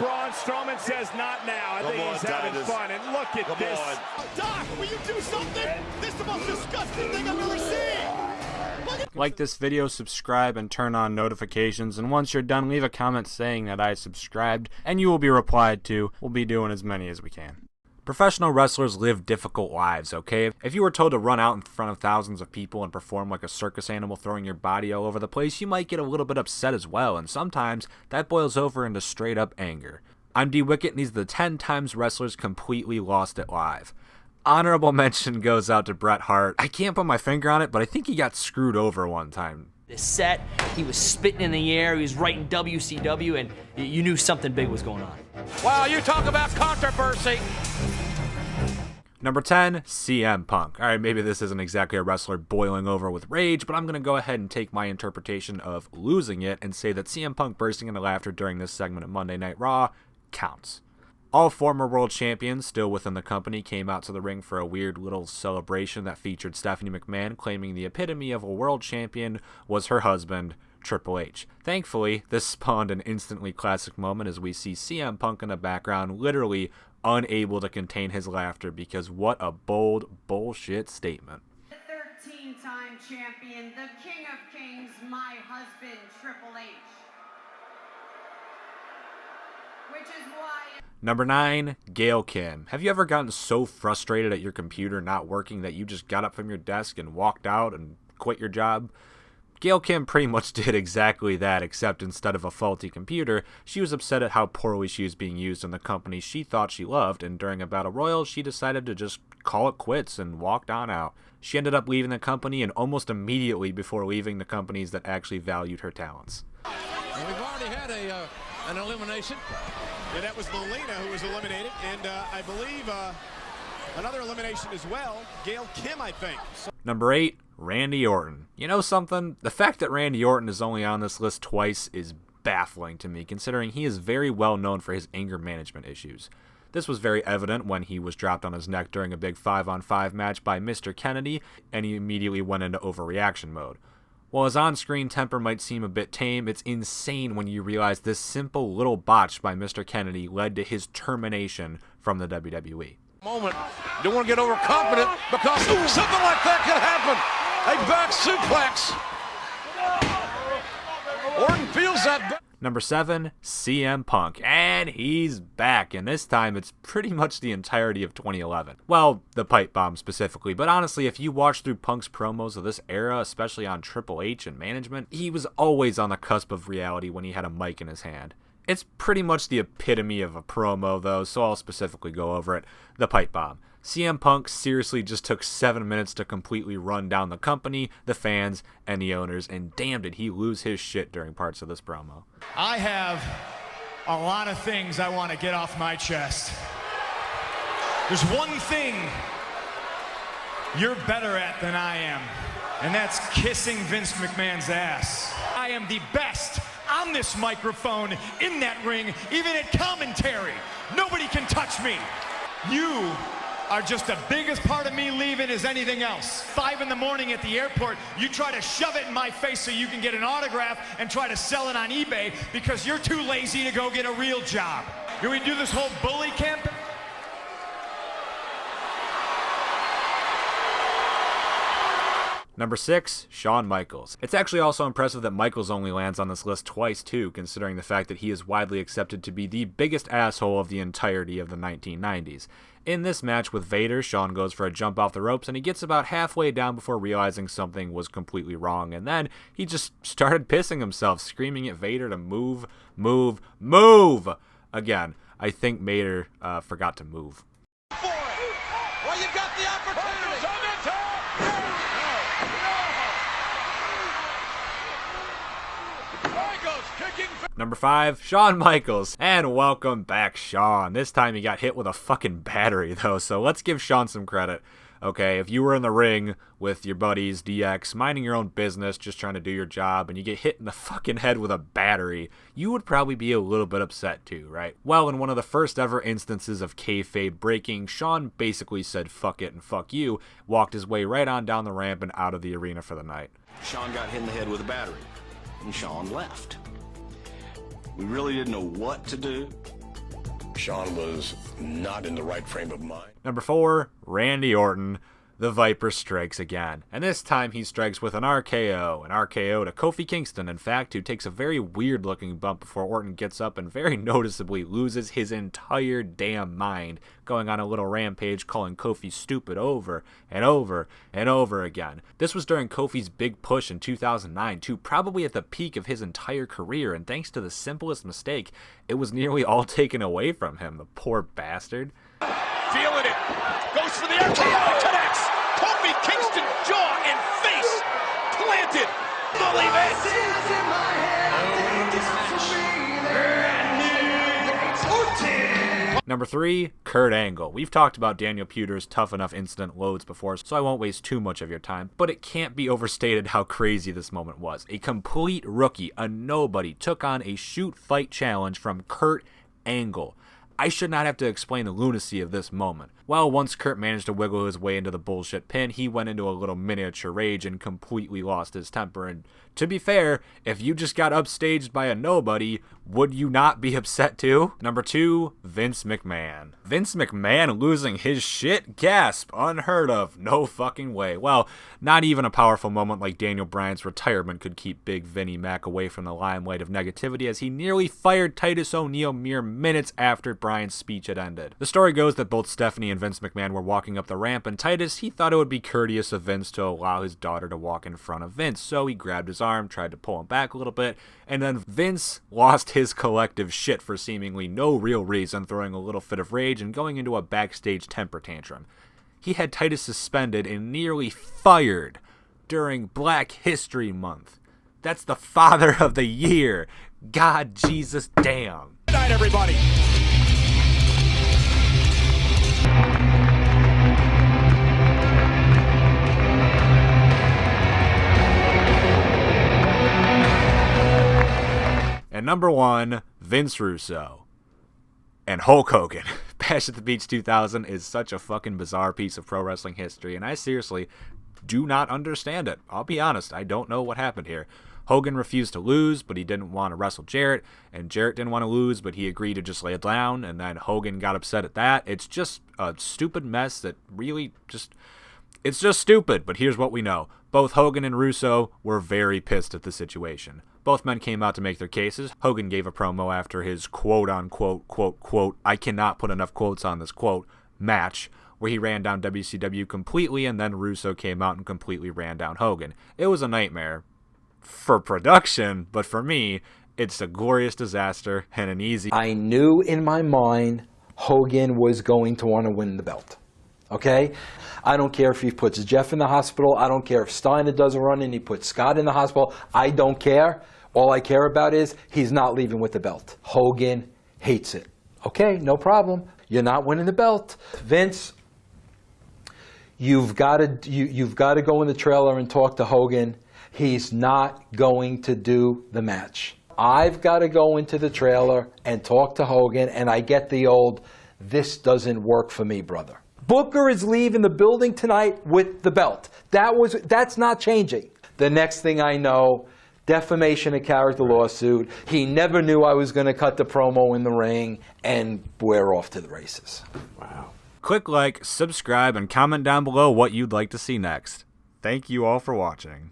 Braun Strowman says not now. I think he's having fun. And look at this. Doc, will you do something? This is the most disgusting thing I've ever seen. Like this video, subscribe, and turn on notifications. And once you're done, leave a comment saying that I subscribed, and you will be replied to. We'll be doing as many as we can. Professional wrestlers live difficult lives, okay? If you were told to run out in front of thousands of people and perform like a circus animal throwing your body all over the place, you might get a little bit upset as well, and sometimes that boils over into straight up anger. I'm D Wicket, and these are the 10 times wrestlers completely lost it live. Honorable mention goes out to Bret Hart. I can't put my finger on it, but I think he got screwed over one time. This set, he was spitting in the air, he was writing WCW, and you knew something big was going on. Wow, you talk about controversy. Number 10, CM Punk. Alright, maybe this isn't exactly a wrestler boiling over with rage, but I'm going to go ahead and take my interpretation of losing it and say that CM Punk bursting into laughter during this segment of Monday Night Raw counts. All former world champions still within the company came out to the ring for a weird little celebration that featured Stephanie McMahon claiming the epitome of a world champion was her husband, Triple H. Thankfully, this spawned an instantly classic moment as we see CM Punk in the background literally unable to contain his laughter because what a bold bullshit statement. The 13-time champion, the King of Kings, my husband, Triple H. Which is why... Number 9, Gail Kim. Have you ever gotten so frustrated at your computer not working that you just got up from your desk and walked out and quit your job? Gail Kim pretty much did exactly that, except instead of a faulty computer, she was upset at how poorly she was being used in the company she thought she loved, and during a battle royal, she decided to just call it quits and walked on out. She ended up leaving the company, and almost immediately before leaving the companies that actually valued her talents. And we've already had an elimination. Yeah, that was Melina who was eliminated, and I believe another elimination as well. Gail Kim, I think. Number 8, Randy Orton. You know something? The fact that Randy Orton is only on this list twice is baffling to me, considering he is very well known for his anger management issues. This was very evident when he was dropped on his neck during a big 5-on-5 match by Mr. Kennedy, and he immediately went into overreaction mode. While his on-screen temper might seem a bit tame, it's insane when you realize this simple little botch by Mr. Kennedy led to his termination from the WWE. Moment, don't want to get overconfident because something like that could happen. A back suplex. Orton feels that. Number 7, CM Punk, and he's back, and this time it's pretty much the entirety of 2011. Well, the pipe bomb specifically, but honestly, if you watch through Punk's promos of this era, especially on Triple H and management, he was always on the cusp of reality when he had a mic in his hand. It's pretty much the epitome of a promo though, so I'll specifically go over it. The pipe bomb. CM Punk seriously just took 7 minutes to completely run down the company, the fans, and the owners, and damn did he lose his shit during parts of this promo. I have a lot of things I want to get off my chest. There's one thing you're better at than I am, and that's kissing Vince McMahon's ass. I am the best on this microphone, in that ring, even at commentary. Nobody can touch me. You are just the biggest part of me leaving as anything else. 5 in the morning at the airport, you try to shove it in my face so you can get an autograph and try to sell it on eBay because you're too lazy to go get a real job. Can we do this whole bully camp? Number 6, Shawn Michaels. It's actually also impressive that Michaels only lands on this list twice too, considering the fact that he is widely accepted to be the biggest asshole of the entirety of the 1990s. In this match with Vader, Shawn goes for a jump off the ropes and he gets about halfway down before realizing something was completely wrong, and then he just started pissing himself, screaming at Vader to move, move, move! Again, I think Vader forgot to move. Well, you got the opportunity. Number 5, Shawn Michaels. And welcome back, Shawn. This time he got hit with a fucking battery, though, so let's give Shawn some credit. Okay, if you were in the ring with your buddies, DX, minding your own business, just trying to do your job, and you get hit in the fucking head with a battery, you would probably be a little bit upset too, right? Well, in one of the first ever instances of kayfabe breaking, Shawn basically said fuck it and fuck you, walked his way right on down the ramp and out of the arena for the night. Shawn got hit in the head with a battery, and Shawn left. We really didn't know what to do. Shawn was not in the right frame of mind. Number 4, Randy Orton. The Viper strikes again, and this time he strikes with an RKO to Kofi Kingston, in fact, who takes a very weird looking bump before Orton gets up and very noticeably loses his entire damn mind, going on a little rampage calling Kofi stupid over and over and over again. This was during Kofi's big push in 2009 too, probably at the peak of his entire career, and thanks to the simplest mistake, it was nearly all taken away from him, the poor bastard. Feeling it. Goes for the RKO. Connects. Kofi Kingston, jaw and face planted. Believe it. Number 3, Kurt Angle. We've talked about Daniel Puder's tough enough incident loads before, so I won't waste too much of your time, but it can't be overstated how crazy this moment was. A complete rookie, a nobody, took on a shoot fight challenge from Kurt Angle. I should not have to explain the lunacy of this moment. Well, once Kurt managed to wiggle his way into the bullshit pin, he went into a little miniature rage and completely lost his temper. And to be fair, if you just got upstaged by a nobody, would you not be upset too? Number 2, Vince McMahon. Vince McMahon losing his shit? Gasp. Unheard of. No fucking way. Well, not even a powerful moment like Daniel Bryan's retirement could keep Big Vinnie Mac away from the limelight of negativity, as he nearly fired Titus O'Neil mere minutes after Bryan's speech had ended. The story goes that both Stephanie and Vince McMahon were walking up the ramp, and Titus, he thought it would be courteous of Vince to allow his daughter to walk in front of Vince, so he grabbed his arm, tried to pull him back a little bit, and then Vince lost his collective shit for seemingly no real reason, throwing a little fit of rage and going into a backstage temper tantrum. He had Titus suspended and nearly fired during Black History Month. That's the father of the year. God Jesus damn. Good night, everybody. And number 1, Vince Russo. And Hulk Hogan. Bash at the Beach 2000 is such a fucking bizarre piece of pro wrestling history, and I seriously do not understand it. I'll be honest, I don't know what happened here. Hogan refused to lose, but he didn't want to wrestle Jarrett, and Jarrett didn't want to lose, but he agreed to just lay it down, and then Hogan got upset at that. It's just a stupid mess that really just... It's just stupid, but here's what we know. Both Hogan and Russo were very pissed at the situation. Both men came out to make their cases. Hogan gave a promo after his quote-unquote, quote, I cannot put enough quotes on this quote, match, where he ran down WCW completely, and then Russo came out and completely ran down Hogan. It was a nightmare for production, but for me, it's a glorious disaster and an easy... I knew in my mind Hogan was going to want to win the belt. Okay? I don't care if he puts Jeff in the hospital. I don't care if Steiner does a run and he puts Scott in the hospital. I don't care. All I care about is he's not leaving with the belt. Hogan hates it. Okay, no problem. You're not winning the belt. Vince, you've got to go in the trailer and talk to Hogan. He's not going to do the match. I've got to go into the trailer and talk to Hogan, and I get the old, this doesn't work for me, brother. Booker is leaving the building tonight with the belt. That's not changing. The next thing I know, defamation of character lawsuit. He never knew I was going to cut the promo in the ring, and we're off to the races. Wow. Click like, subscribe, and comment down below what you'd like to see next. Thank you all for watching.